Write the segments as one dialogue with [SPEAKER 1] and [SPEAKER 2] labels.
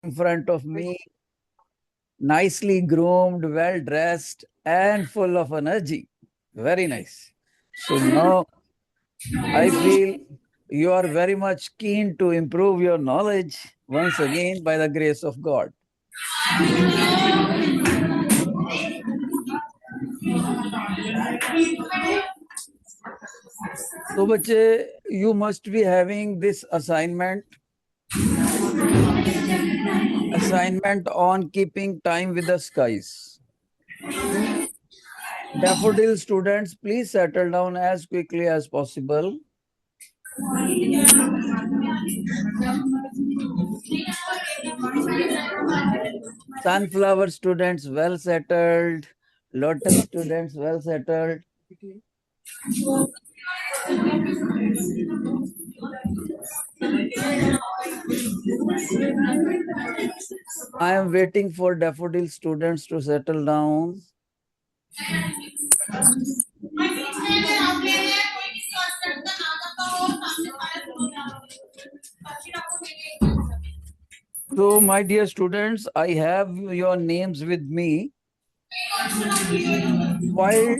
[SPEAKER 1] in front of me, nicely groomed, well dressed, and full of energy. Very nice. So now I feel you are very much keen to improve your knowledge once again by the grace of God. So, bache, you must be having this assignment on keeping time with the skies. Daffodil students, please settle down as quickly as possible. Sunflower students, well settled. Lotus students, well settled. I am waiting for daffodil students to settle down. So, my dear students, I have your names with me. While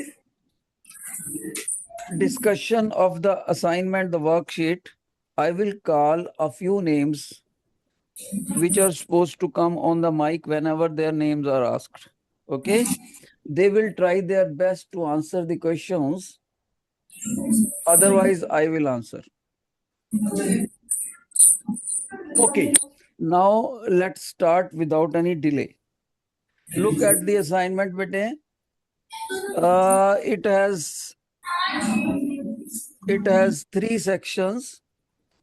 [SPEAKER 1] discussion of the assignment, the worksheet, I will call a few names which are supposed to come on the mic whenever their names are asked. Okay? They will try their best to answer the questions. Otherwise, I will answer. Okay. Now, let's start without any delay. Look at the assignment, bete. It has 3 sections: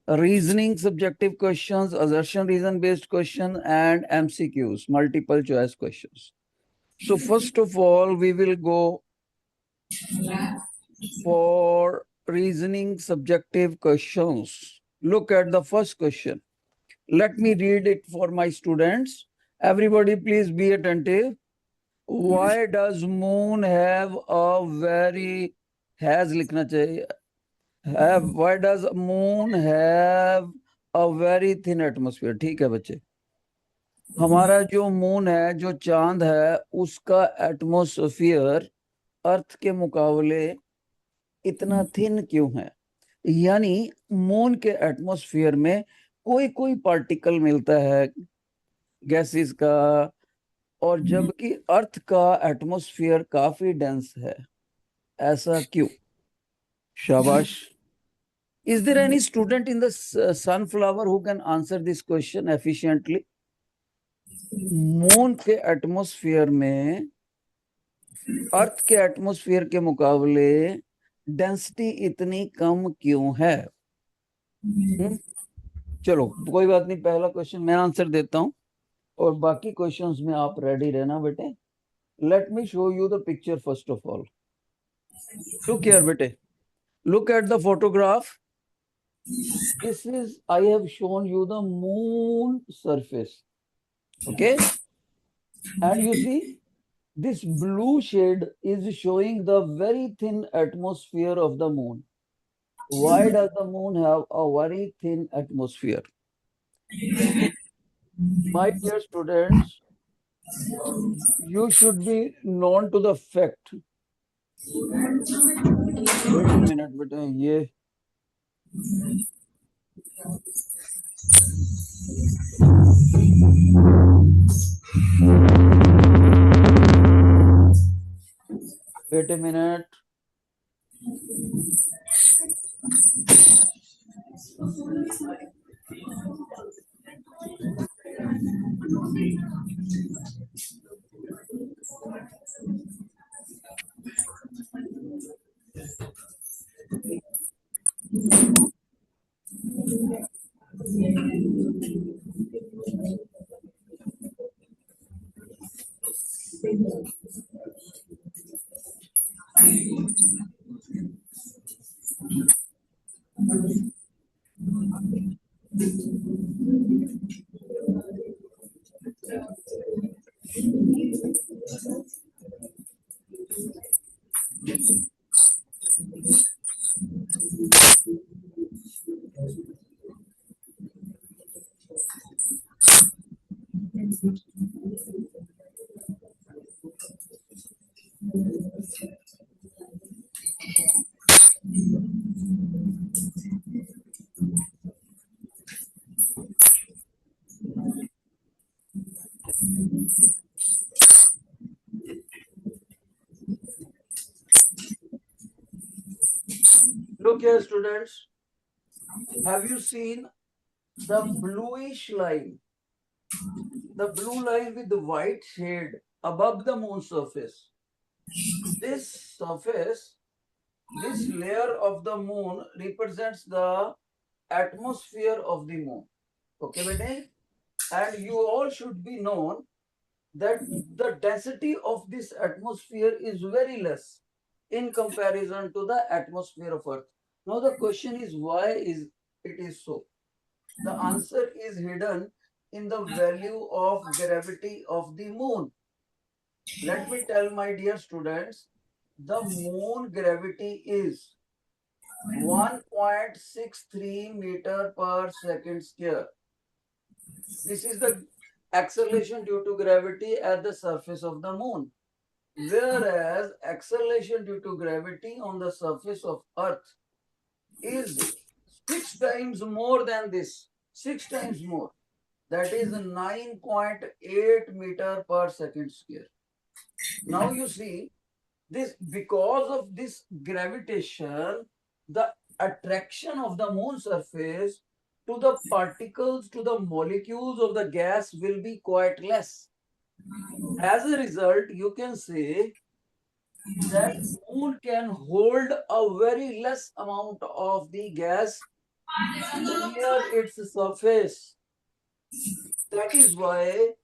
[SPEAKER 1] reasoning subjective questions, assertion reason based question, and MCQs, multiple choice questions. So first of all, we will go for reasoning subjective questions. Look at the first question. Let me read it for my students. Everybody please be attentive. Why does moon have a very has लिखना चाहिए have why does moon have a very thin atmosphere? ठीक है बच्चे, हमारा जो moon है, जो चांद है, उसका एटमोस्फियर अर्थ के मुकाबले इतना थिन क्यों है? यानी मून के एटमॉस्फेयर में कोई कोई पार्टिकल मिलता है गैसेस का, और जबकि अर्थ का एटमॉस्फेयर काफी डेंस है, ऐसा क्यों? शाबाश. Is there any student in the sunflower who can answer this question efficiently? Moon के एटमॉस्फेयर में अर्थ के एटमॉस्फेयर के मुकाबले डेंसिटी इतनी कम क्यों है? चलो कोई बात नहीं, पहला क्वेश्चन मैं आंसर देता हूं और बाकी क्वेश्चंस में आप रेडी रहना बेटे. Let me show you the picture first of all. Look here बेटे, look at the photograph. This is, I have shown you the moon surface. Okay, and you see this blue shade is showing the very thin atmosphere of the moon. Why does the moon have a very thin atmosphere? My dear students, you should be known to the fact. Wait a minute बेटा, ये wait a minute. Look here, students. Have you seen the bluish line? The blue line with the white shade above the moon surface. This surface, this layer of the moon represents the atmosphere of the moon. Okay, bete? And you all should be known that the density of this atmosphere is very less in comparison to the atmosphere of Earth. Now the question is, why is it is so? The answer is hidden in the value of gravity of the moon. Let me tell my dear students, the moon gravity is 1.63 meter per second square. This is the acceleration due to gravity at the surface of the moon. Whereas acceleration due to gravity on the surface of Earth is 6 times more than this. 6 times more. That is 9.8 meter per second square. Now you see, this because of this gravitation, the attraction of the moon surface to the particles, to the molecules of the gas will be quite less. As a result, you can say that moon can hold a very less amount of the gas near its surface. That is why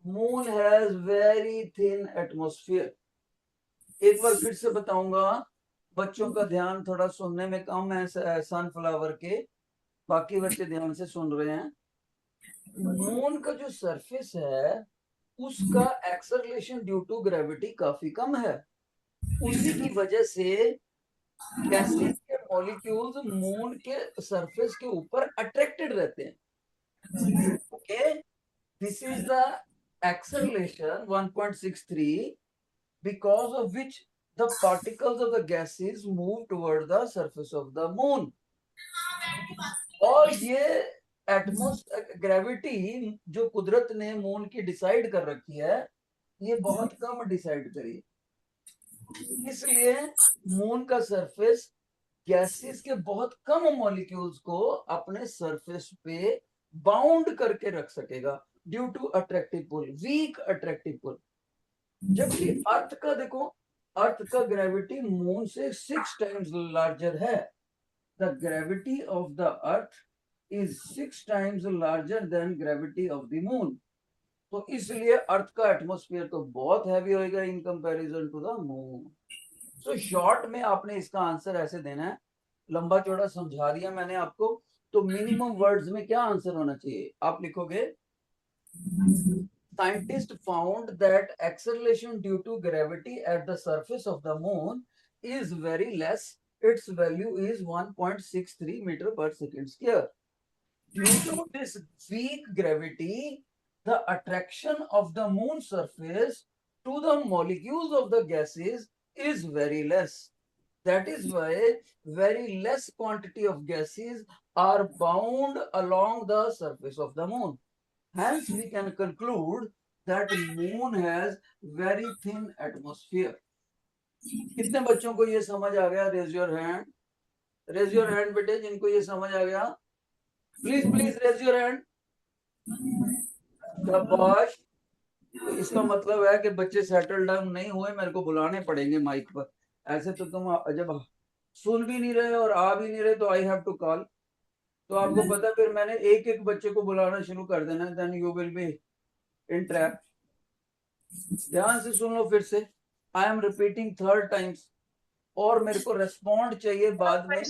[SPEAKER 1] moon has very thin atmosphere. एक बार फिर से बताऊंगा, बच्चों का ध्यान थोड़ा सुनने में कम है सनफ्लावर के, बाकी बच्चे ध्यान से सुन रहे हैं। मून का जो सरफेस है उसका एक्सेलरेशन ड्यू टू ग्रेविटी काफी कम है। उसी की वजह से गैसेस के मॉलिक्यूल्स मून के सरफेस के ऊपर अट्रैक्टेड रहते हैं। Okay, this is the acceleration 1.63 because of which the particles of the gases move toward the surface of the moon. और ये ग्रेविटी जो कुदरत ने मून की डिसाइड कर रखी है, ये बहुत कम डिसाइड करी, इसलिए मून का सरफेस गैसेस के बहुत कम मॉलिक्यूल्स को अपने सरफेस पे बाउंड करके रख सकेगा due to attractive pull, weak attractive pull. जबकि अर्थ का देखो, अर्थ का ग्रेविटी मून से 6 टाइम्स लार्जर है। The gravity of the earth is 6 times larger than gravity of the moon. तो इसलिए अर्थ का एटमॉस्फेयर तो बहुत हैवी होएगा in comparison to the moon. So short में आपने इसका आंसर ऐसे देना है, लंबा चौड़ा समझा दिया मैंने आपको। तो मिनिमम वर्ड्स में क्या आंसर होना चाहिए, आप लिखोगे scientists found that acceleration due to gravity at the surface of the moon is very less. Its value is 1.63 meter per second square. Due to this weak gravity, the attraction of the moon surface to the molecules of the gases is very less. That is why very less quantity of gases are bound along the surface of the moon. Hence, we can conclude that moon has very thin atmosphere. कितने बच्चों को ये समझ आ गया? Raise your hand. Raise your hand बेटे जिनको ये समझ आ गया. Please raise your hand. शाबाश। तो इसका मतलब है कि बच्चे सेटल डाउन नहीं हुए, मेरे को बुलाने पड़ेंगे माइक पर। ऐसे तो तुम जब सुन भी नहीं रहे और आ भी नहीं रहे तो आई हैव टू कॉल। तो आपको पता, फिर मैंने एक एक बच्चे को बुलाना शुरू कर देना, then you will be in trap. ध्यान से सुन लो फिर से, I am repeating 3rd times, और मेरे को रेस्पॉन्ड चाहिए बाद में।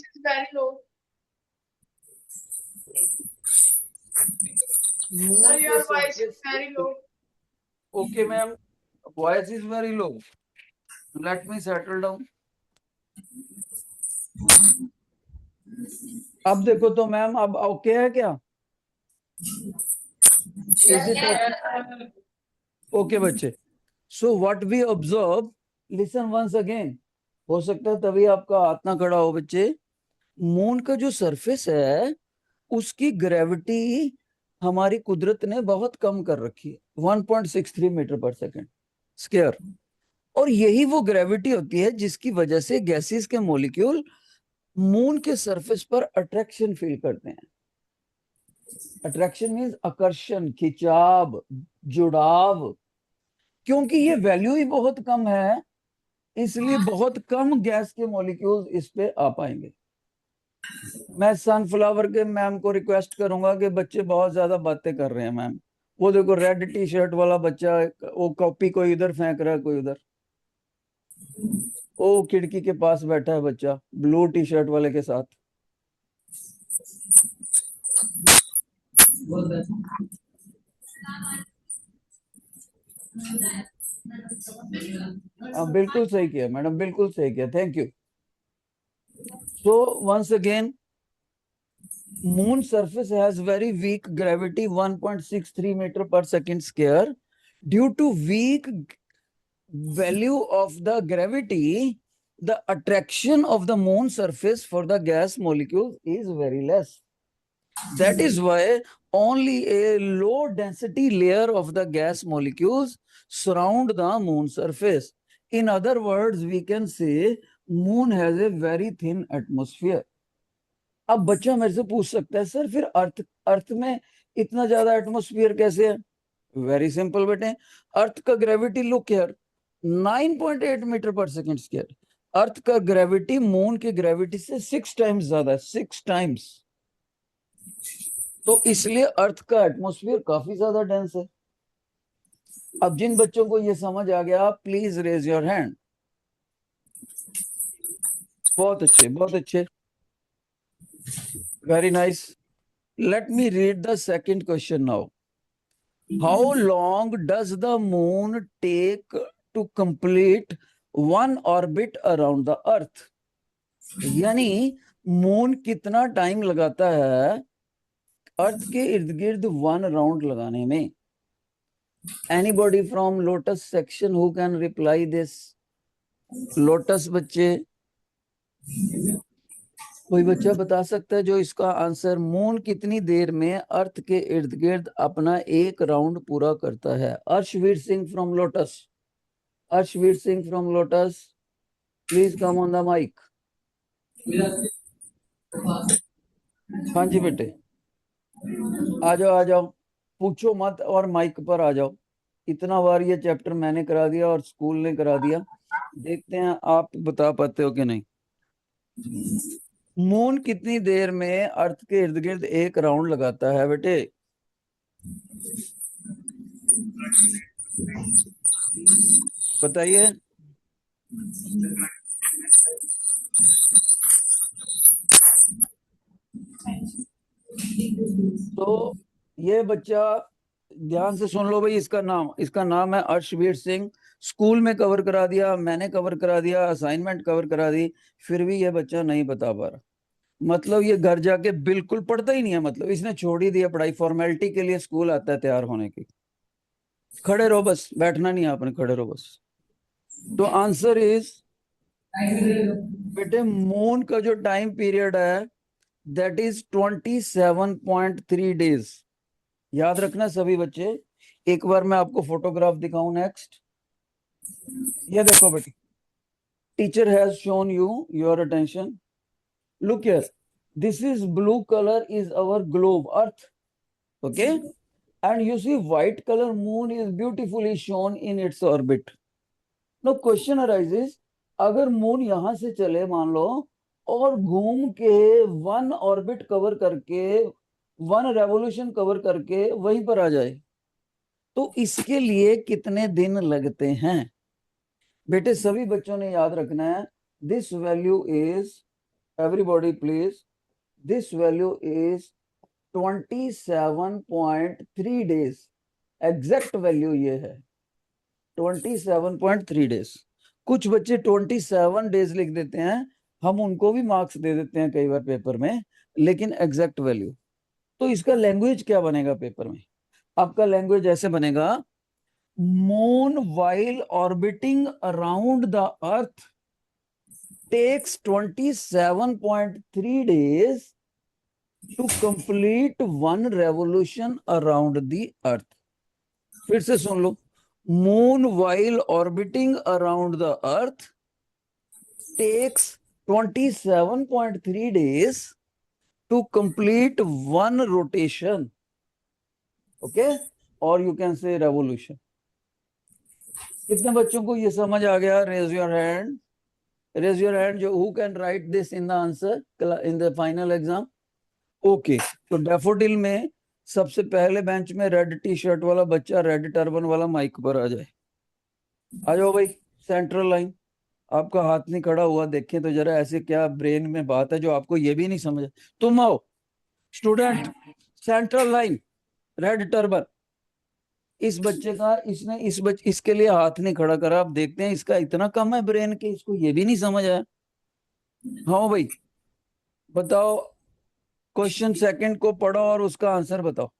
[SPEAKER 1] Okay ma'am, voice is very low, let me settle down. अब देखो तो मैम, अब ओके है क्या? Is it okay बच्चे? So what we observe, listen once again. हो सकता है तभी आपका हाथ ना खड़ा हो बच्चे। मून का जो सरफेस है उसकी ग्रेविटी हमारी कुदरत ने बहुत कम कर रखी है, 1.63 मीटर पर सेकेंड स्क्वायर। और यही वो ग्रेविटी होती है जिसकी वजह से गैसेस के मॉलिक्यूल मून के सरफेस पर अट्रैक्शन फील करते हैं। अट्रैक्शन मीन्स आकर्षण, खिंचाव, जुड़ाव। क्योंकि ये वैल्यू ही बहुत कम है इसलिए बहुत कम गैस के मॉलिक्यूल्स इस पे आ पाएंगे। मैं सनफ्लावर के मैम को रिक्वेस्ट करूंगा कि बच्चे बहुत ज्यादा बातें कर रहे हैं मैम। वो देखो रेड टी शर्ट वाला बच्चा, वो कॉपी कोई इधर फेंक रहा है कोई उधर। वो खिड़की के पास बैठा है बच्चा ब्लू टी शर्ट वाले के साथ। बिल्कुल सही किया मैडम, बिल्कुल सही किया, thank you. So once again, moon surface has very weak gravity, 1.63 meter per second square. Due to weak value of the gravity, the attraction of the moon surface for the gas molecules is very less. That is why only a low density layer of the gas molecules surround the moon surface. In other words, we can say moon has a very thin atmosphere. अब बच्चा मेरे से पूछ सकता है sir फिर अर्थ अर्थ में इतना ज्यादा एटमोस्फियर कैसे है? वेरी सिंपल बेटे, अर्थ का ग्रेविटी लुक हियर 9.8 मीटर पर सेकंड स्क्वायर। अर्थ का ग्रेविटी मून की ग्रेविटी से 6 टाइम्स ज्यादा है, 6 टाइम्स। तो इसलिए अर्थ का एटमोस्फियर काफी ज्यादा डेंस है। अब जिन बच्चों को ये समझ आ गया प्लीज रेज योर हैंड। बहुत अच्छे, बहुत अच्छे, very nice. Let me read the second question now. How long does the moon take to complete one orbit around the earth? यानी मून कितना टाइम लगाता है अर्थ के इर्द गिर्द 1 राउंड लगाने में? Anybody from lotus section who can reply this? Lotus बच्चे, कोई बच्चा बता सकता है जो इसका आंसर? मून कितनी देर में अर्थ के इर्द गिर्द अपना 1 राउंड पूरा करता है? Arshvir Singh from Lotus, Arshvir Singh from Lotus, please come on the mic. हाँ जी बेटे, आ जाओ आ जाओ, पूछो मत और माइक पर आ जाओ। इतना बार ये चैप्टर मैंने करा दिया और स्कूल ने करा दिया, देखते हैं आप बता पाते हो कि नहीं। मून कितनी देर में अर्थ के इर्द गिर्द 1 राउंड लगाता है बेटे? बताइए। तो ये बच्चा ध्यान से सुन लो भाई, इसका नाम है अर्शवीर सिंह। स्कूल में कवर करा दिया, मैंने कवर करा दिया, असाइनमेंट कवर करा दी, फिर भी ये बच्चा नहीं बता पा रहा। मतलब ये घर जाके बिल्कुल पढ़ता ही नहीं है, मतलब इसने छोड़ ही दिया पढ़ाई, फॉर्मेलिटी के लिए स्कूल आता है तैयार होने की। खड़े रहो बस, बैठना नहीं है आपने, खड़े रहो बस। तो आंसर इज बेटे, मून का जो टाइम पीरियड है दैट इज 27.3 डेज। याद रखना सभी बच्चे। एक बार मैं आपको फोटोग्राफ दिखाऊं नेक्स्ट। ये देखो बेटे, teacher has shown you your attention, look here, this is blue colour is our globe earth, okay, and you see white color moon is beautifully shown in its orbit. Now question arises, अगर moon यहां से चले मान लो और घूम के 1 orbit cover करके 1 revolution cover करके वहीं पर आ जाए तो इसके लिए कितने दिन लगते हैं? बेटे सभी बच्चों ने याद रखना है, this value is, everybody please, this value is 27.3 days. Exact value ये है 27.3 डेज। कुछ बच्चे 27 डेज लिख देते हैं, हम उनको भी मार्क्स दे देते हैं कई बार पेपर में, लेकिन एग्जैक्ट वैल्यू। तो इसका लैंग्वेज क्या बनेगा पेपर में? आपका लैंग्वेज ऐसे बनेगा, moon while orbiting around the earth takes 27.3 days to complete one revolution around the earth. फिर से सुन लो, moon while orbiting around the earth takes 27.3 days to complete one rotation. Okay, or you can say revolution. कितने बच्चों को ये समझ आ गया? Raise your hand, raise your hand जो who can write this in the answer in the final exam. Okay, तो Daffodil में सबसे पहले बेंच में रेड टी शर्ट वाला बच्चा रेड टर्बन वाला माइक पर आ जाए. आ जाओ भाई, सेंट्रल लाइन. आपका हाथ नहीं खड़ा हुआ, देखें तो जरा. ऐसे क्या ब्रेन में बात है जो आपको ये भी नहीं समझ? तुम आओ student, central line, red turban. इस बच्चे का, इसने इसके लिए हाथ नहीं खड़ा करा. आप देखते हैं इसका इतना कम है ब्रेन के, इसको ये भी नहीं समझ आया. हाँ भाई बताओ, क्वेश्चन सेकंड को पढ़ो और उसका आंसर बताओ.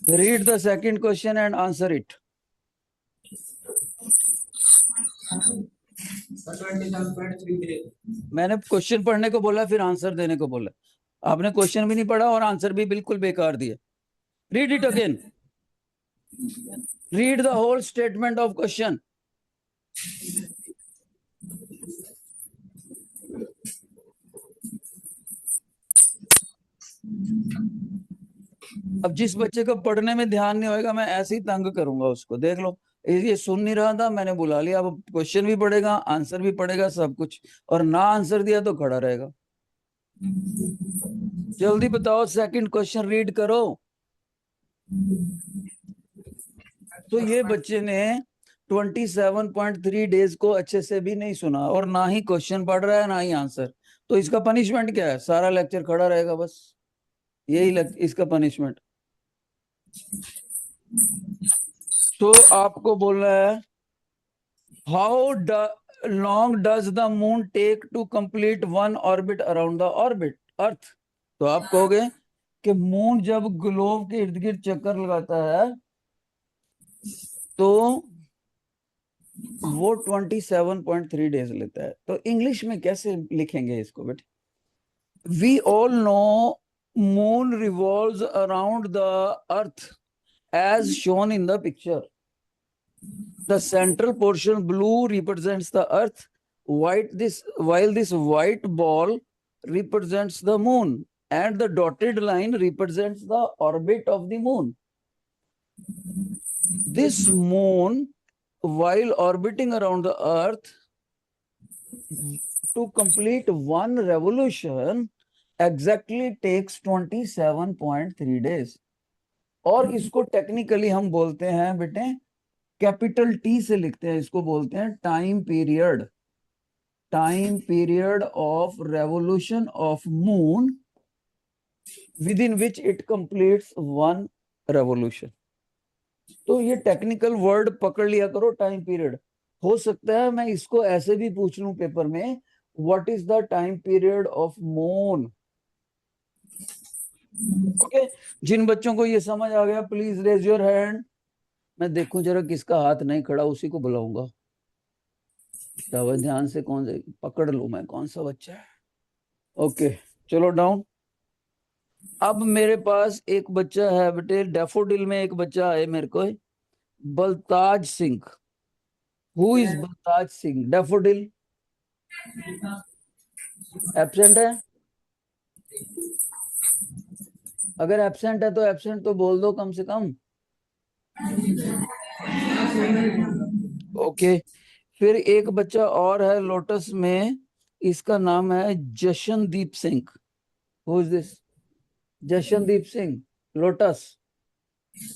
[SPEAKER 1] Read the second question and answer it. मैंने क्वेश्चन पढ़ने को बोला, फिर आंसर देने को बोला. आपने क्वेश्चन भी नहीं पढ़ा और आंसर भी बिल्कुल बेकार दिया. Read it again. Read the whole statement of question. अब जिस बच्चे को पढ़ने में ध्यान नहीं होगा, मैं ऐसे ही तंग करूंगा उसको. देख लो, ये सुन नहीं रहा था, मैंने बुला लिया. अब क्वेश्चन भी पढ़ेगा, आंसर भी पढ़ेगा, सब कुछ. और ना आंसर दिया तो खड़ा रहेगा. जल्दी बताओ, सेकंड क्वेश्चन रीड करो. तो ये बच्चे ने 27.3 डेज को अच्छे से भी नहीं सुना और ना ही क्वेश्चन पढ़ रहा है ना ही आंसर. तो इसका पनिशमेंट क्या है? सारा लेक्चर खड़ा रहेगा बस. यही इसका पनिशमेंट. तो आपको बोलना है, how long does the moon take to complete one orbit around the orbit earth. तो आप कहोगे कि मून जब ग्लोब के इर्द गिर्द चक्कर लगाता है तो वो 27.3 डेज लेता है. तो इंग्लिश में कैसे लिखेंगे इसको बेटे? We all know moon revolves around the earth as shown in the picture. The central portion blue represents the earth, while this white ball represents the moon, and the dotted line represents the orbit of the moon. This moon, while orbiting around the earth to complete one revolution, exactly takes 27.3 days. और इसको technically हम बोलते हैं बेटे, capital T से लिखते हैं, इसको बोलते हैं time period. Time period of revolution of moon with in which it completes one revolution. तो ये टेक्निकल वर्ड पकड़ लिया करो, टाइम पीरियड. हो सकता है मैं इसको ऐसे भी पूछ लूं पेपर में, what is the time period of moon. Okay, जिन बच्चों को ये समझ आ गया प्लीज रेज योर हैंड. मैं देखूं जरा किसका हाथ नहीं खड़ा, उसी को बुलाऊंगा. ध्यान से, कौन से पकड़ लूं मैं, कौन सा बच्चा है. ओके चलो डाउन. अब मेरे पास एक बच्चा है बेटे, डैफोडिल में एक बच्चा है मेरे को, Baltaj Singh. Who is Baltaj Singh? Daffodil absent है. अगर एब्सेंट है तो एब्सेंट तो बोल दो कम से कम. ओके, फिर एक बच्चा और है लोटस में, इसका नाम है Jashandeep Singh. Who is this? Jashandeep Singh, Lotus.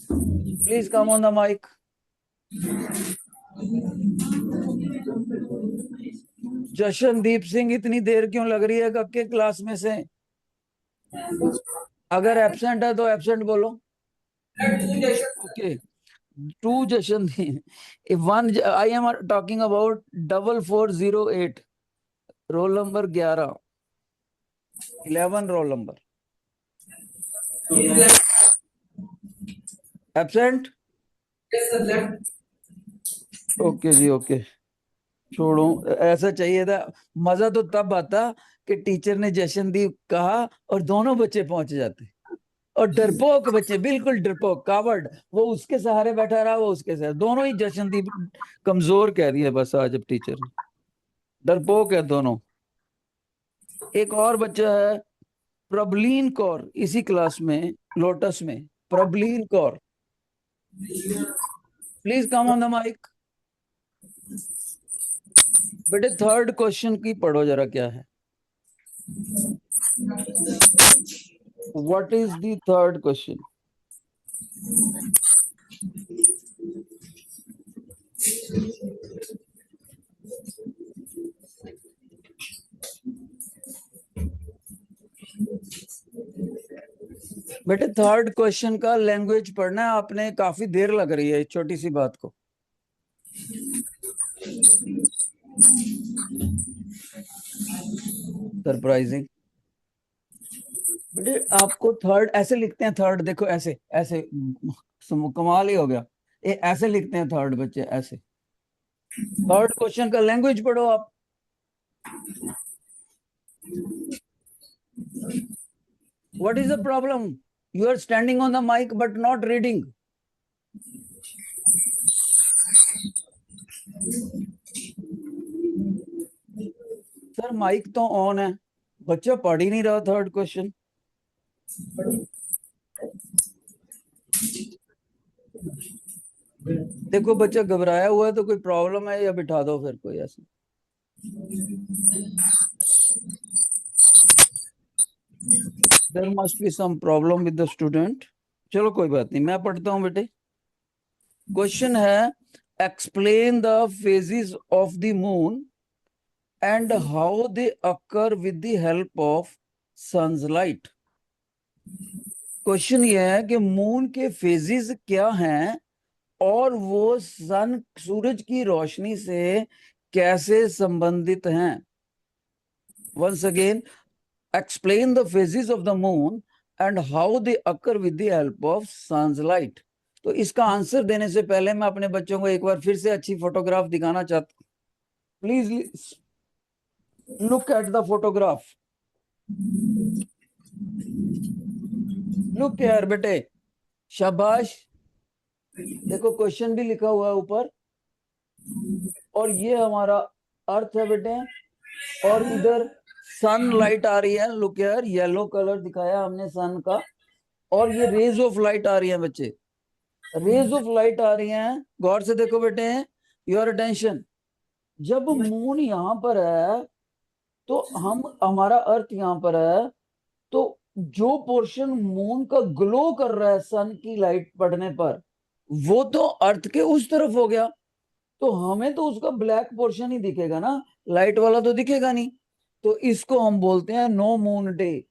[SPEAKER 1] Please come on the mic. Jashandeep Singh, इतनी देर क्यों लग रही है कब के क्लास में से? अगर एब्सेंट है तो एब्सेंट बोलो. Okay, two Jashandeep. One, I am talking about 4408, roll number 11, 11 roll number. Absent. Okay जी, ओके, छोड़ो। ऐसा चाहिए था। मजा तो तब आता कि टीचर ने जशनदीप कहा और दोनों बच्चे पहुंच जाते। और डरपोक बच्चे, बिल्कुल डरपोक, कावर्ड, वो उसके सहारे बैठा रहा, वो उसके सहारे, दोनों ही जशनदीप कमजोर कह रही है बस आज अब टीचर ने। डरपोक है दोनों। एक और बच्चा है प्रबलीन कौर, इसी क्लास में, लोटस में। Prableen Kaur, please come on the mic. बेटे थर्ड क्वेश्चन की पढ़ो जरा, क्या है? What is the third question? बेटे थर्ड क्वेश्चन का लैंग्वेज पढ़ना है आपने, काफी देर लग रही है इस छोटी सी बात को। सरप्राइजिंग। बेटे आपको थर्ड ऐसे लिखते हैं, थर्ड देखो ऐसे ऐसे, कमाल ही हो गया। ये ऐसे लिखते हैं थर्ड बच्चे, ऐसे। थर्ड क्वेश्चन का लैंग्वेज पढ़ो आप। What is the problem? You are standing on the mic but not reading. Sir mic तो ऑन है, बच्चा पढ़ ही नहीं रहा थर्ड क्वेश्चन। देखो बच्चा घबराया हुआ है, तो कोई प्रॉब्लम है या बिठा दो फिर कोई ऐसा। There must be some problem with the student. चलो कोई बात नहीं, मैं पढ़ता हूँ बेटे। क्वेश्चन है, explain the phases of the moon and how they occur with the help of sun's light. Question ये है कि मून के फेजेस क्या हैं और वो सन, सूरज की रोशनी से कैसे संबंधित हैं। Once again, explain the phases of the moon and how they occur with the help of sun's light. तो इसका आंसर देने से पहले मैं अपने बच्चों को एक बार फिर से अच्छी फोटोग्राफ दिखाना चाहता हूँ। Please look at the photograph. Look यार बेटे, शाबाश। देखो क्वेश्चन भी लिखा हुआ है ऊपर, और ये हमारा अर्थ है बेटे, और इधर सन लाइट आ रही है। लुक यार, येलो कलर दिखाया हमने सन का, और ये रेज ऑफ लाइट आ रही है बच्चे, रेज ऑफ लाइट आ रही हैं। गौर से देखो बेटे, योर अटेंशन। जब मून यहाँ पर है तो हम, हमारा अर्थ यहाँ पर है, तो जो पोर्शन मून का ग्लो कर रहा है सन की लाइट पड़ने पर, वो तो अर्थ के उस तरफ हो गया। तो हमें तो उसका ब्लैक पोर्शन ही दिखेगा ना, लाइट वाला तो दिखेगा नहीं। तो इसको हम बोलते हैं नो मून डे।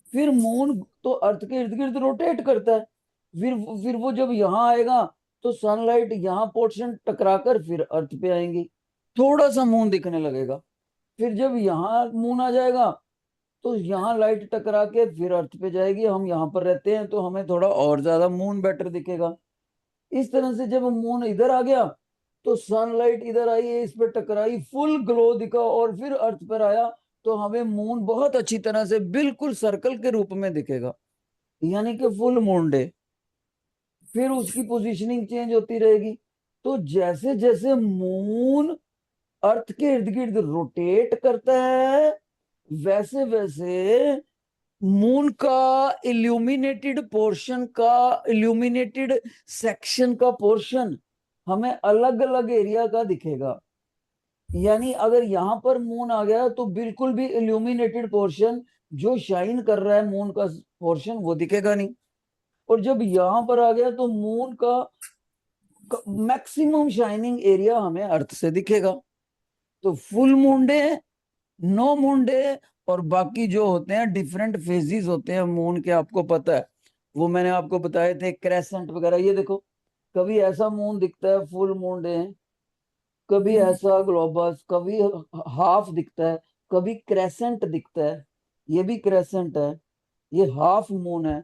[SPEAKER 1] फिर मून तो अर्थ के इर्द गिर्द रोटेट करता है। फिर वो जब यहाँ आएगा तो सनलाइट यहाँ पोर्शन टकराकर फिर अर्थ पे आएंगी, थोड़ा सा मून दिखने लगेगा। फिर जब यहाँ मून आ जाएगा तो यहाँ लाइट टकरा के फिर अर्थ पे जाएगी। हम यहाँ पर रहते हैं तो हमें थोड़ा और ज्यादा मून बेटर दिखेगा। इस तरह से जब मून इधर आ गया तो सनलाइट इधर आई है, इस पे टकराई, फुल ग्लो दिखा, और फिर अर्थ पर आया तो हमें मून बहुत अच्छी तरह से बिल्कुल सर्कल के रूप में दिखेगा, यानी कि फुल मून डे। फिर उसकी पोजीशनिंग चेंज होती रहेगी। तो जैसे जैसे मून अर्थ के इर्द गिर्द रोटेट करता है, वैसे वैसे मून का इल्यूमिनेटेड पोर्शन का, इल्यूमिनेटेड सेक्शन का पोर्शन हमें अलग अलग एरिया का दिखेगा। यानी अगर यहाँ पर मून आ गया तो बिल्कुल भी इल्यूमिनेटेड पोर्शन जो शाइन कर रहा है मून का पोर्शन, वो दिखेगा नहीं। और जब यहाँ पर आ गया तो मून का मैक्सिमम शाइनिंग एरिया हमें अर्थ से दिखेगा। तो full moon day, no moon day, और बाकी जो होते हैं डिफरेंट फेजेस होते हैं मून के, आपको पता है, वो मैंने आपको बताए थे, क्रेसेंट वगैरह। ये देखो, कभी ऐसा मून दिखता है फुल मून डे, कभी ऐसा ग्लोबस, कभी हाफ दिखता है, कभी क्रेसेंट दिखता है। ये भी क्रेसेंट है, ये हाफ मून है।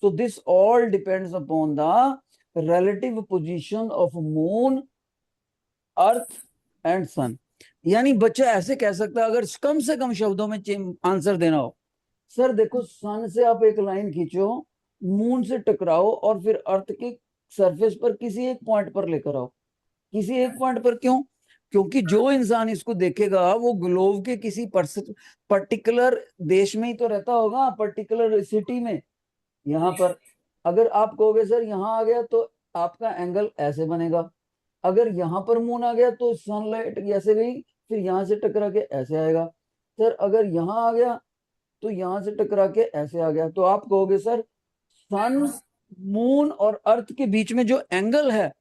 [SPEAKER 1] तो this all depends upon the relative position of moon, earth and sun. यानी बच्चा ऐसे कह सकता है, अगर कम से कम शब्दों में आंसर देना हो, सर देखो सन से आप एक लाइन खींचो, मून से टकराओ और फिर अर्थ के सरफेस पर किसी एक पॉइंट पर लेकर आओ। किसी एक पॉइंट पर क्यों? क्योंकि जो इंसान इसको देखेगा वो ग्लोब के किसी पर्टिकुलर देश में ही तो रहता होगा, पर्टिकुलर सिटी में। यहाँ पर अगर आप कहोगे सर यहाँ आ गया तो आपका एंगल ऐसे बनेगा, अगर यहाँ पर मून आ गया तो सनलाइट ऐसे गई, फिर यहाँ से टकरा के ऐसे आएगा। सर अगर यहाँ आ गया तो यहाँ से टकरा के ऐसे आ गया। तो आप कहोगे सर सन, मून और अर्थ के बीच में जो एंगल है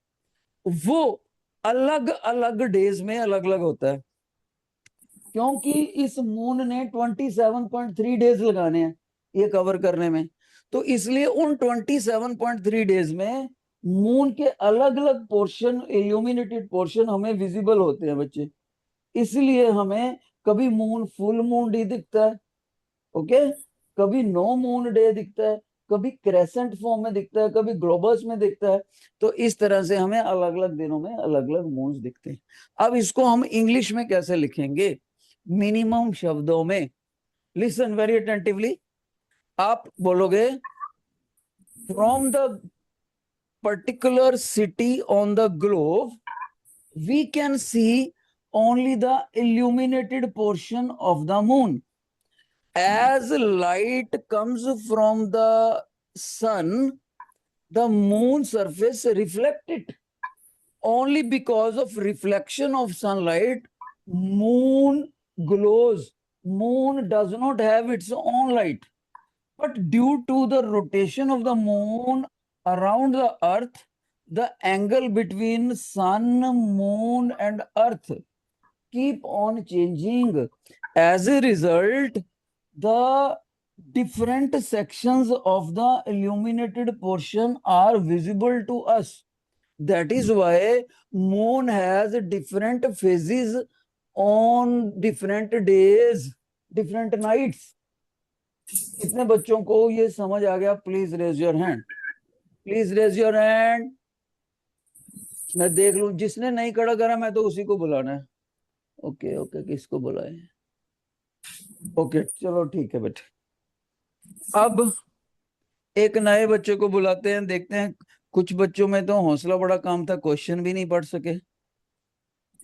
[SPEAKER 1] वो अलग अलग डेज में अलग अलग होता है, क्योंकि इस मून ने 27.3 डेज लगाने हैं ये कवर करने में। तो इसलिए उन 27.3 डेज में मून के अलग अलग पोर्शन, इल्यूमिनेटेड पोर्शन हमें विजिबल होते हैं बच्चे। इसलिए हमें कभी मून फुल मून डे दिखता है, ओके, कभी नो मून डे दिखता है, कभी क्रेसेंट फॉर्म में दिखता है, कभी ग्लोबस में दिखता है। तो इस तरह से हमें अलग अलग दिनों में अलग अलग मून्स दिखते हैं। अब इसको हम इंग्लिश में कैसे लिखेंगे? मिनिमम शब्दों में। Listen very attentively. आप बोलोगे from the particular city on the globe we can see only the illuminated portion of the moon. As light comes from the sun, the moon surface reflect it. Only because of reflection of sunlight, moon glows. Moon does not have its own light. But due to the rotation of the moon around the earth, the angle between sun, moon and earth keep on changing. As a result, the different sections of the illuminated portion are visible to us. That is why moon has different phases on different days, different nights. कितने बच्चों को ये समझ आ गया? Please raise your hand, please raise your hand. मैं देख लूं, जिसने नहीं खड़ा करा मैं तो उसी को बुलाना है। ओके ओके, किसको बुलाए? ओके चलो ठीक है बेटे। अब एक नए बच्चे को बुलाते हैं, देखते हैं। कुछ बच्चों में तो हौसला बड़ा काम था, क्वेश्चन भी नहीं पढ़ सके।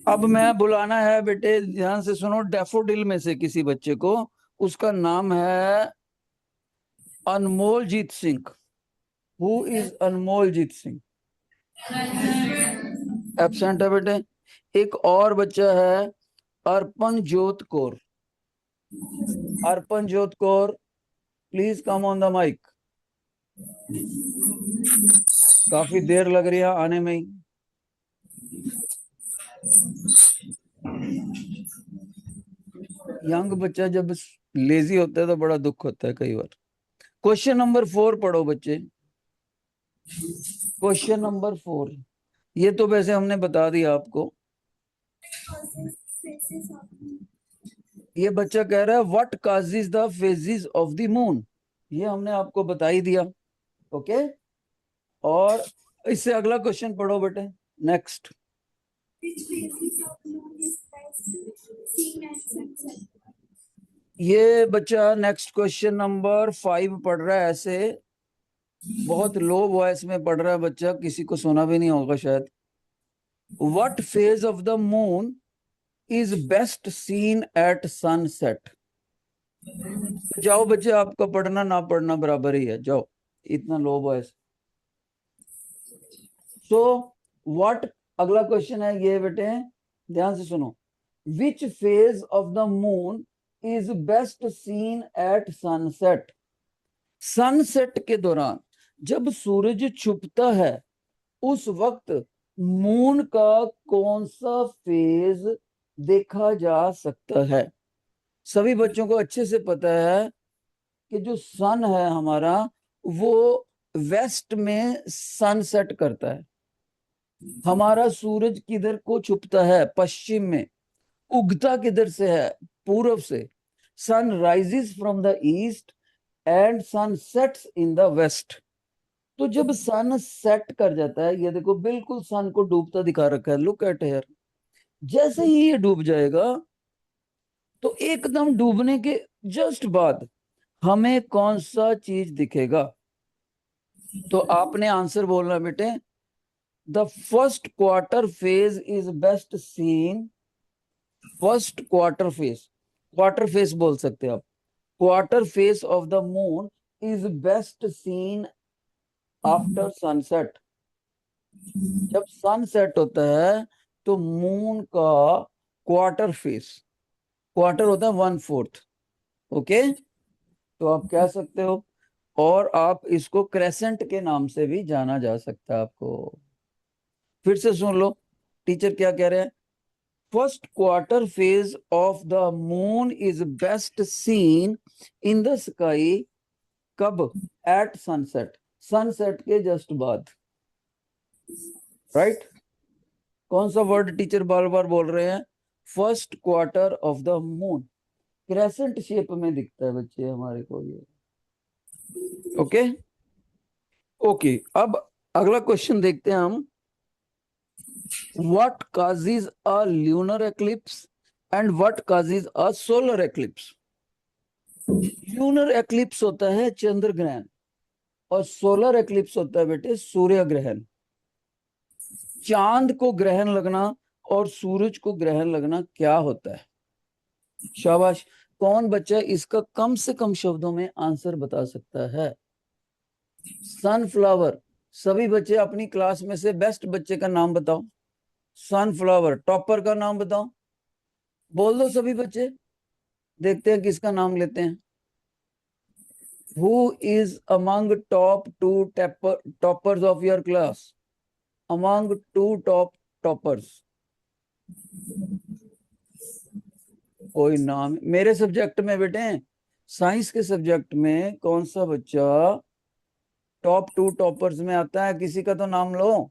[SPEAKER 1] अब मैं बुलाना है बेटे, ध्यान से सुनो, डैफोडिल में से किसी बच्चे को। उसका नाम है Anmol Jeet Singh. Who is Anmol Jeet Singh? Absent है बेटे। एक और बच्चा है अर्पण Jot Kaur. Arpan Jot Kaur, please come on the mic. काफी देर लग रही है आने में ही। यंग बच्चा जब लेजी होता है तो बड़ा दुख होता है कई बार। क्वेश्चन नंबर 4 पढ़ो बच्चे। क्वेश्चन नंबर 4, ये तो वैसे हमने बता दिया आपको। ये बच्चा कह रहा है what causes the phases of the moon. ये हमने आपको बता ही दिया, ओके। और इससे अगला क्वेश्चन पढ़ो बेटे, नेक्स्ट। ये बच्चा नेक्स्ट क्वेश्चन नंबर 5 पढ़ रहा है। ऐसे बहुत लो वॉइस में पढ़ रहा है बच्चा, किसी को सुना भी नहीं होगा शायद। What phase of the moon is best seen at sunset. जाओ बच्चे, आपका पढ़ना ना पढ़ना बराबर ही है, जाओ। इतना लो वॉइस। सो व्हाट, अगला क्वेश्चन है ये बेटे, ध्यान से सुनो। Which phase of the moon is best seen at sunset. Sunset के दौरान जब सूरज छुपता है उस वक्त मून का कौन सा फेज देखा जा सकता है? सभी बच्चों को अच्छे से पता है कि जो सन है हमारा वो वेस्ट में सनसेट करता है। हमारा सूरज किधर को छुपता है? पश्चिम में। उगता किधर से है? पूर्व से। Sun rises from the east and sun sets in the west. तो जब सन सेट कर जाता है, ये देखो बिल्कुल सन को डूबता दिखा रखा है, लुक एट हियर। जैसे ही ये डूब जाएगा तो एकदम डूबने के जस्ट बाद हमें कौन सा चीज दिखेगा? तो आपने आंसर बोलना बेटे, the first quarter phase is best seen. First quarter phase बोल सकते हैं आप। Quarter phase of the moon is best seen after sunset. जब सनसेट होता है तो मून का क्वार्टर फेस, क्वार्टर होता है 1/4, ओके। तो आप कह सकते हो, और आप इसको क्रेसेंट के नाम से भी जाना जा सकता है आपको। फिर से सुन लो टीचर क्या कह रहे हैं। First quarter phase of the moon is best seen in the sky. कब? एट सनसेट, सनसेट के जस्ट बाद, राइट। कौन सा वर्ड टीचर बार बार बोल रहे हैं? First quarter of the moon. Crescent shape में दिखता है बच्चे हमारे को ये, ओके। ओके, अब अगला क्वेश्चन देखते हैं हम। What causes a lunar eclipse and what causes a solar eclipse? Lunar eclipse होता है चंद्र ग्रहण, और सोलर एक्लिप्स होता है बेटे सूर्य ग्रहण। चांद को ग्रहण लगना और सूरज को ग्रहण लगना क्या होता है? शाबाश। कौन बच्चा इसका कम से कम शब्दों में आंसर बता सकता है? सनफ्लावर। सभी बच्चे अपनी क्लास में से बेस्ट बच्चे का नाम बताओ। सनफ्लावर टॉपर का नाम बताओ, बोल दो सभी बच्चे, देखते हैं किसका नाम लेते हैं। Who is among top two toppers of your class? Among two top toppers, कोई नाम मेरे सब्जेक्ट में बेटे, साइंस के सब्जेक्ट में कौन सा बच्चा टॉप 2 टॉपर्स में आता है? किसी का तो नाम लो।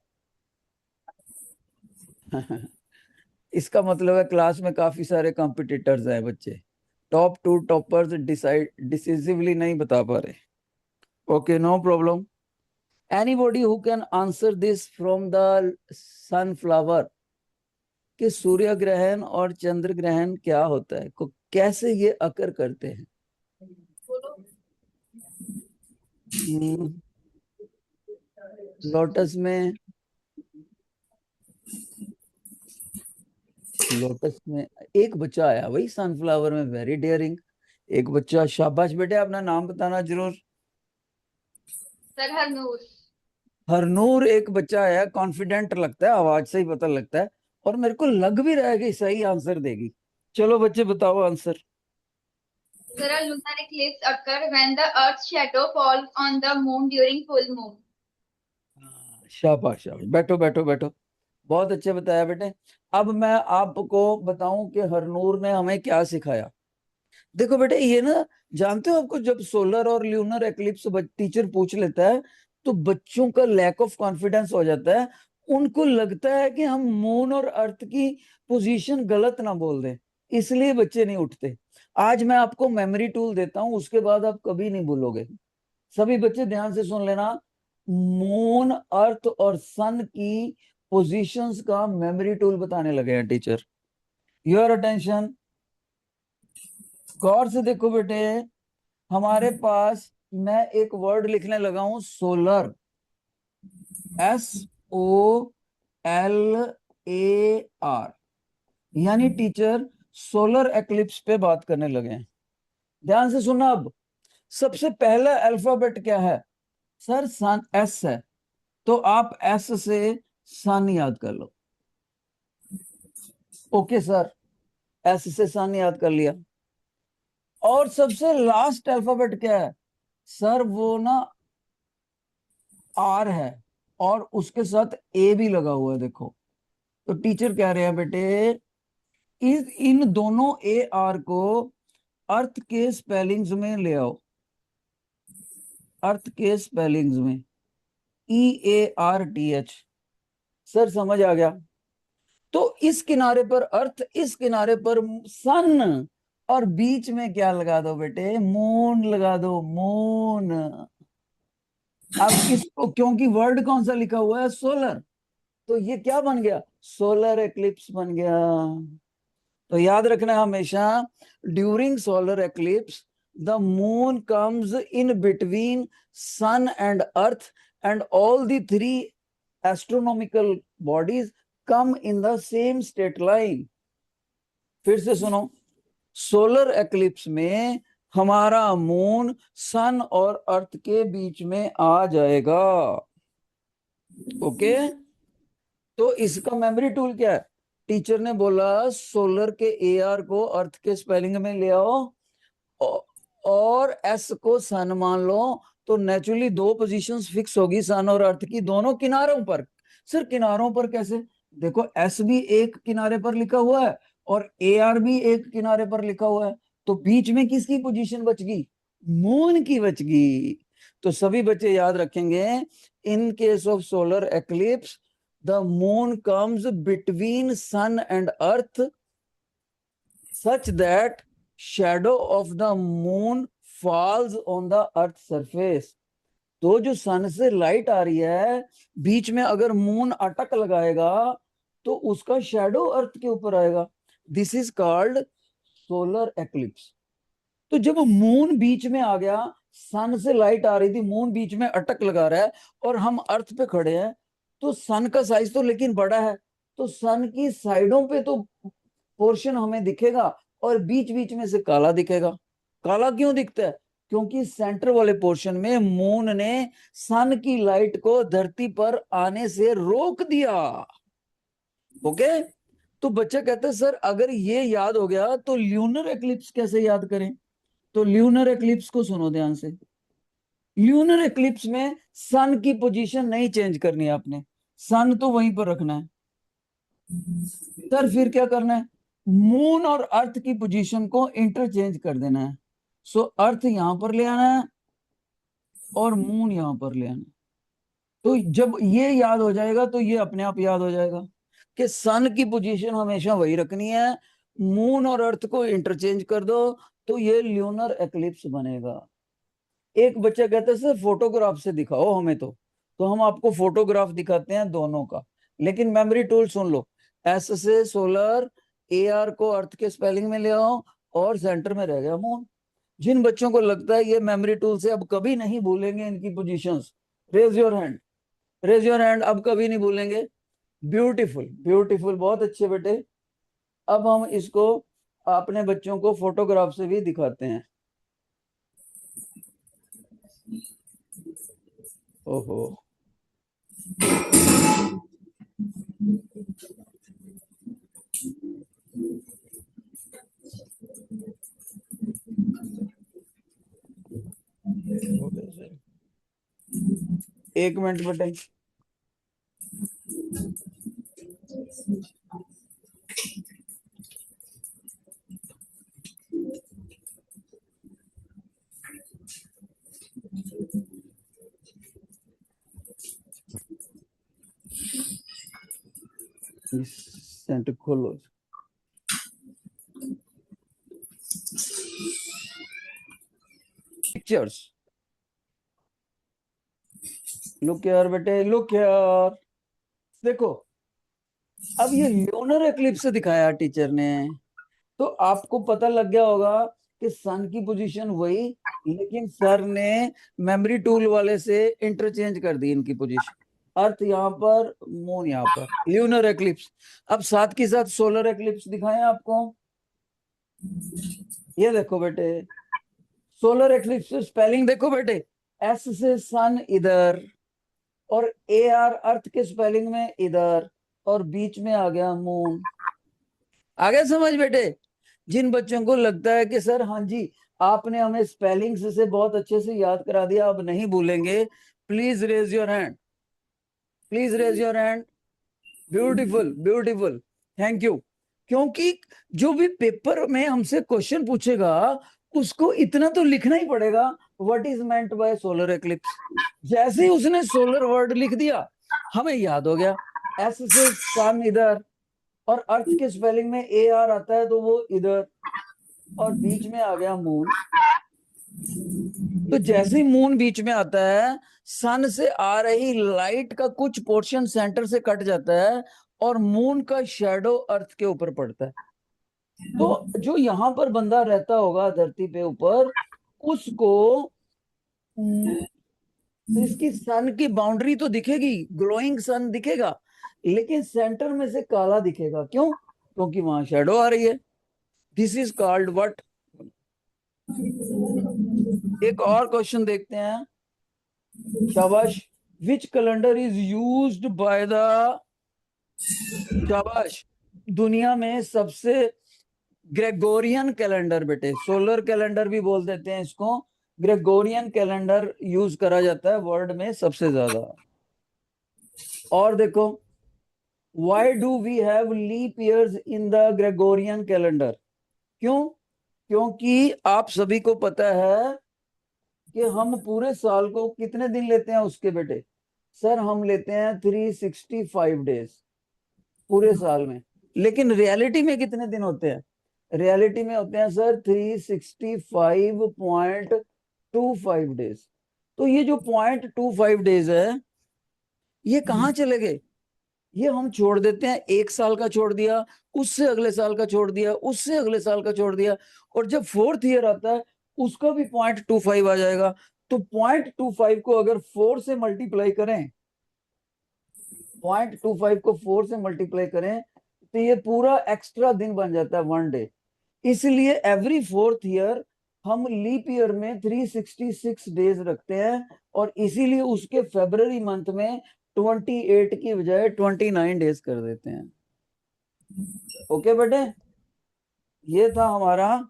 [SPEAKER 1] इसका मतलब है क्लास में काफी सारे कॉम्पिटिटर्स हैं बच्चे, टॉप 2 टॉपर्स डिसिसिवली नहीं बता पा रहे। Okay, no problem. Anybody who can answer this from the sunflower, कि सूर्य ग्रहण और चंद्र ग्रहण क्या होता है, को कैसे ये अकर करते हैं? लोटस में, लोटस में एक बच्चा आया वही सनफ्लावर में, वेरी डेयरिंग। एक बच्चा, शाबाश बेटे, अपना नाम बताना जरूर।
[SPEAKER 2] सर हरनूर।
[SPEAKER 1] हरनूर एक बच्चा आया, कॉन्फिडेंट लगता है, आवाज से ही पता लगता है, और मेरे को लग भी रहा है कि सही आंसर देगी। चलो बच्चे बताओ answer.
[SPEAKER 2] Sir, a lunar eclipse occurs when the Earth's shadow falls on the moon during full moon.
[SPEAKER 1] शाबाश शाबाश, बैठो बैठो बैठो, बहुत अच्छे बताया बेटे। अब मैं आपको बताऊं कि हरनूर ने हमें क्या सिखाया। देखो बेटे, ये ना, जानते हो आपको, जब सोलर और ल्यूनर एक्लिप्स टीचर पूछ लेता है तो बच्चों का लैक ऑफ कॉन्फिडेंस हो जाता है। उनको लगता है कि हम मून और अर्थ की पोजीशन गलत ना बोल दें, इसलिए बच्चे नहीं उठते। आज मैं आपको मेमोरी टूल देता हूं, उसके बाद आप कभी नहीं भूलोगे। सभी बच्चे ध्यान से सुन लेना। मून, अर्थ और सन की पोजीशंस का मेमोरी टूल बताने लगे हैं टीचर। योर अटेंशन, गौर से देखो बेटे। हमारे पास, मैं एक वर्ड लिखने लगा हूं, सोलर, SOLAR। यानी टीचर सोलर एक्लिप्स पे बात करने लगे हैं। ध्यान से सुनना। अब सबसे पहला अल्फाबेट क्या है? सर सन, एस है, तो आप एस से सन याद कर लो। ओके सर, एस से सन याद कर लिया। और सबसे लास्ट अल्फाबेट क्या है? सर वो ना आर है, और उसके साथ ए भी लगा हुआ है, देखो। तो टीचर कह रहे हैं बेटे, इस इन दोनों ए आर को अर्थ के स्पेलिंग्स में ले आओ। अर्थ के स्पेलिंग्स में, EARTH। सर समझ आ गया। तो इस किनारे पर अर्थ, इस किनारे पर सन, और बीच में क्या लगा दो बेटे, मून लगा दो, मून। अब इसको, क्योंकि वर्ड कौन सा लिखा हुआ है, सोलर, तो ये क्या बन गया, सोलर एक्लिप्स बन गया। तो याद रखना हमेशा, during solar eclipse the moon comes in between sun and earth and all the three astronomical bodies come in the same straight line. फिर से सुनो, सोलर एक्लिप्स में हमारा मून सन और अर्थ के बीच में आ जाएगा। ओके, तो इसका मेमोरी टूल क्या है, टीचर ने बोला सोलर के ए आर को अर्थ के स्पेलिंग में ले आओ और एस को सन मान लो, तो नेचुरली दो पोजीशंस फिक्स होगी सन और अर्थ की, दोनों किनारों पर। सर किनारों पर कैसे, देखो एस भी एक किनारे पर लिखा हुआ है और ए आर भी एक किनारे पर लिखा हुआ है, तो बीच में किसकी पोजीशन बच गई, मून की बच गई। तो सभी बच्चे याद रखेंगे, in case of solar eclipse the moon comes between sun and earth such that shadow of the moon falls on the earth surface। तो जो सन से लाइट आ रही है, बीच में अगर मून अटक लगाएगा तो उसका शेडो अर्थ के ऊपर आएगा। This is called solar eclipse. तो जब मून बीच में आ गया, सन से लाइट आ रही थी, मून बीच में अटक लगा रहा है और हम अर्थ पे खड़े हैं, तो सन का साइज तो लेकिन बड़ा है, तो सन की साइडों पे तो पोर्शन हमें दिखेगा और बीच बीच में से काला दिखेगा। काला क्यों दिखता है, क्योंकि सेंटर वाले पोर्शन में मून ने सन की लाइट को धरती पर आने से रोक दिया। ओके, तो बच्चा कहता है सर अगर ये याद हो गया तो ल्यूनर एक्लिप्स कैसे याद करें। तो ल्यूनर एक्लिप्स को सुनो ध्यान से, ल्यूनर एक्लिप्स में सन की पोजीशन नहीं चेंज करनी है आपने, सन तो वहीं पर रखना है। सर फिर क्या करना है, मून और अर्थ की पोजीशन को इंटरचेंज कर देना है। सो अर्थ यहां पर ले आना है और मून यहां पर ले आना है। तो जब ये याद हो जाएगा तो ये अपने आप याद हो जाएगा कि सन की पोजीशन हमेशा वही रखनी है, मून और अर्थ को इंटरचेंज कर दो तो ये ल्यूनर एक्लिप्स बनेगा। एक बच्चा कहता है सर फोटोग्राफ से दिखाओ हमें, तो हम आपको फोटोग्राफ दिखाते हैं दोनों का, लेकिन मेमोरी टूल सुन लो, एस से सोलर, ए आर को अर्थ के स्पेलिंग में ले आओ और सेंटर में रह गया मून। जिन बच्चों को लगता है ये मेमोरी टूल से अब कभी नहीं भूलेंगे इनकी positions, raise your hand, raise your hand, अब कभी नहीं भूलेंगे। ब्यूटीफुल ब्यूटीफुल, बहुत अच्छे बेटे। अब हम इसको अपने बच्चों को फोटोग्राफ से भी दिखाते हैं। ओहो, एक मिनट बेटे, सेंटर खोलो। पिक्चर्स, लुक यार बेटे, लुक यार, देखो अब ये ल्यूनर एक्लिप्स दिखाया टीचर ने, तो आपको पता लग गया होगा कि सन की पोजीशन वही, लेकिन सर ने मेमोरी टूल वाले से इंटरचेंज कर दी इनकी पोजीशन, अर्थ यहाँ पर, मून यहाँ पर, ल्यूनर एक्लिप्स। अब साथ के साथ सोलर एक्लिप्स दिखाएं आपको, ये देखो बेटे, सोलर एक्लिप्स स्पेलिंग देखो बेटे, एस से सन इधर और ए आर अर्थ के स्पेलिंग में इधर और बीच में आ गया मून। आ गया समझ बेटे। जिन बच्चों को लगता है कि सर हाँ जी आपने हमें स्पेलिंग से बहुत अच्छे से याद करा दिया, अब नहीं भूलेंगे, please raise your hand, please raise your hand. Beautiful beautiful, thank you. क्योंकि जो भी पेपर में हमसे क्वेश्चन पूछेगा उसको इतना तो लिखना ही पड़ेगा, what is meant by solar eclipse. जैसे ही उसने सोलर वर्ड लिख दिया हमें याद हो गया, एस से सन इधर और अर्थ के स्पेलिंग में ए आर आता है तो वो इधर, और बीच में आ गया मून। तो जैसे ही मून बीच में आता है, सन से आ रही लाइट का कुछ पोर्शन सेंटर से कट जाता है और मून का शेडो अर्थ के ऊपर पड़ता है। तो जो यहाँ पर बंदा रहता होगा धरती पे ऊपर, उसको इसकी सन की बाउंड्री तो दिखेगी, ग्लोइंग सन दिखेगा, लेकिन सेंटर में से काला दिखेगा। क्यों? क्योंकि वहां शेडो आ रही है। This is called what. एक और क्वेश्चन देखते हैं, शाबाश। Which calendar is used by the, शाबाश, दुनिया में सबसे, ग्रेगोरियन कैलेंडर बेटे, सोलर कैलेंडर भी बोल देते हैं इसको, ग्रेगोरियन कैलेंडर यूज करा जाता है वर्ल्ड में सबसे ज्यादा। और देखो, why do we have leap years in the Gregorian calendar? क्यों? क्योंकि आप सभी को पता है कि हम पूरे साल को कितने दिन लेते हैं उसके बेटे? सर हम लेते हैं 365 डेज पूरे साल में। लेकिन रियलिटी में कितने दिन होते हैं? रियलिटी में होते हैं सर 365.25 डेज। तो ये जो 0.25 डेज है, ये कहाँ चले गए? ये हम छोड़ देते हैं, एक साल का छोड़ दिया, उससे अगले साल का छोड़ दिया, उससे अगले साल का छोड़ दिया, और जब फोर्थ ईयर आता है उसका भी 0.25 आ जाएगा। तो 0.25 को अगर 4 से मल्टीप्लाई करें, 0.25 को 4 से मल्टीप्लाई करें, तो ये पूरा एक्स्ट्रा दिन बन जाता है 1 डे। इसलिए एवरी फोर्थ ईयर हम लीप ईयर में 366 डेज रखते हैं, और इसीलिए उसके फेब्रवरी मंथ में 28 की बजाय 29 डेज कर देते हैं। ओके बेटे, ये था हमारा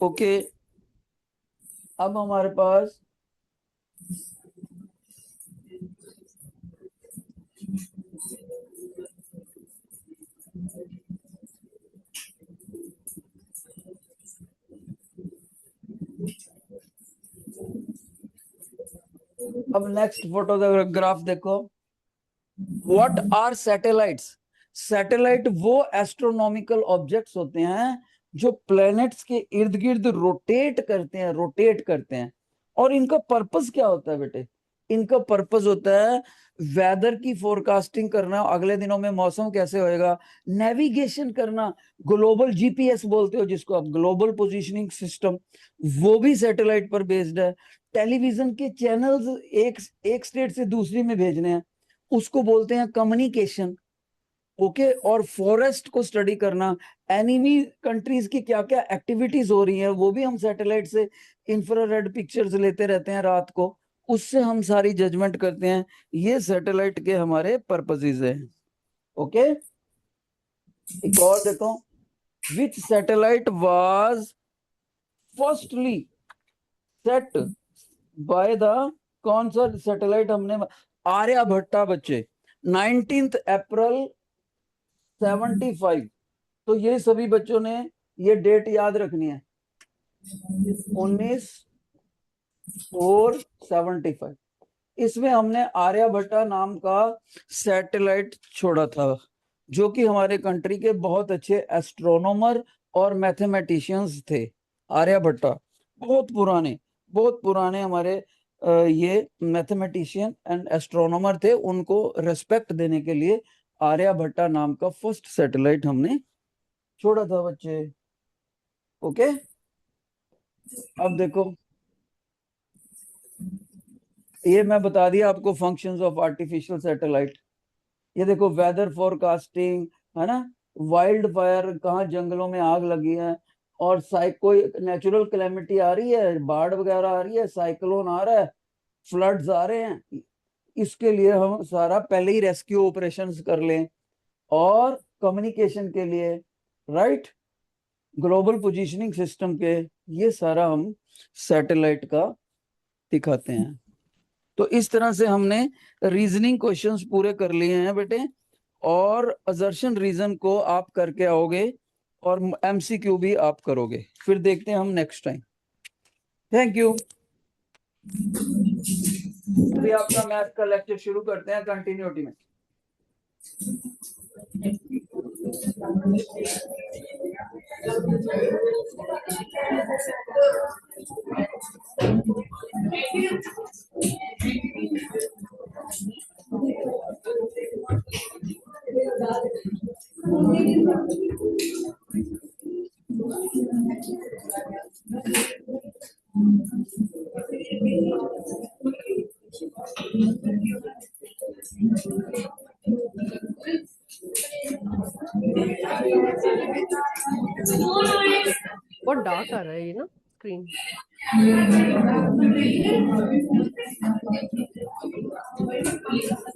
[SPEAKER 1] ओके। अब हमारे पास अब नेक्स्ट फोटोग्राफ देखो। What are satellites? सैटेलाइट वो एस्ट्रोनॉमिकल ऑब्जेक्ट्स होते हैं जो प्लैनेट्स के इर्द गिर्द रोटेट करते हैं। और इनका पर्पस क्या होता है बेटे? इनका पर्पस होता है वेदर की फोरकास्टिंग करना, अगले दिनों में मौसम कैसे होएगा, नेविगेशन करना, ग्लोबल जीपीएस बोलते हो जिसको आप, ग्लोबल पोजीशनिंग सिस्टम, वो भी सैटेलाइट पर बेस्ड है। टेलीविजन के चैनल्स एक एक स्टेट से दूसरी में भेजने हैं, उसको बोलते हैं कम्युनिकेशन। ओके। और फॉरेस्ट को स्टडी करना, एनिमी कंट्रीज की क्या क्या एक्टिविटीज हो रही हैं वो भी हम सैटेलाइट से इंफ्रारेड पिक्चर्स लेते रहते हैं रात को, उससे हम सारी जजमेंट करते हैं। ये सैटेलाइट के हमारे पर्पसेस हैं। ओके। एक और देखो, which satellite was firstly set by the, कौन सा सैटेलाइट हमने, आर्यभट्टा बच्चे, 19 अप्रैल 75। तो ये सभी बच्चों ने ये डेट याद रखनी है, 19/4/75। इसमें हमने आर्यभट्टा नाम का सैटेलाइट छोड़ा था, जो कि हमारे कंट्री के बहुत अच्छे एस्ट्रोनॉमर और मैथमेटिशियंस थे। आर्यभट्टा बहुत पुराने हमारे ये मैथमेटिशियन एंड एस्ट्रोनॉमर थे। उनको रेस्पेक्ट देने के लिए आर्यभट्टा नाम का फर्स्ट सैटेलाइट हमने छोड़ा था बच्चे। ओके। अब देखो, ये मैं बता दिया आपको फंक्शंस ऑफ आर्टिफिशियल सैटेलाइट। ये देखो, वेदर फोरकास्टिंग है ना, वाइल्ड फायर, कहाँ जंगलों में आग लगी है, और कोई नेचुरल कैलेमिटी आ रही है, बाढ़ वगैरह आ रही है, साइक्लोन आ रहा है, फ्लड्स आ रहे हैं, इसके लिए हम सारा पहले ही रेस्क्यू ऑपरेशंस कर लें। और कम्युनिकेशन के लिए, राइट, ग्लोबल पोजीशनिंग सिस्टम के, ये सारा हम सैटेलाइट का दिखाते हैं। तो इस तरह से हमने रीजनिंग क्वेश्चंस पूरे कर लिए हैं बेटे, और असर्शन रीजन को आप करके आओगे, और एमसीक्यू भी आप करोगे। फिर देखते हैं हम नेक्स्ट टाइम। Thank you. अभी आपका मैथ का लेक्चर शुरू करते हैं कंटिन्यूटी में।
[SPEAKER 3] बहुत डार्क आ रहा है ये ना स्क्रीन।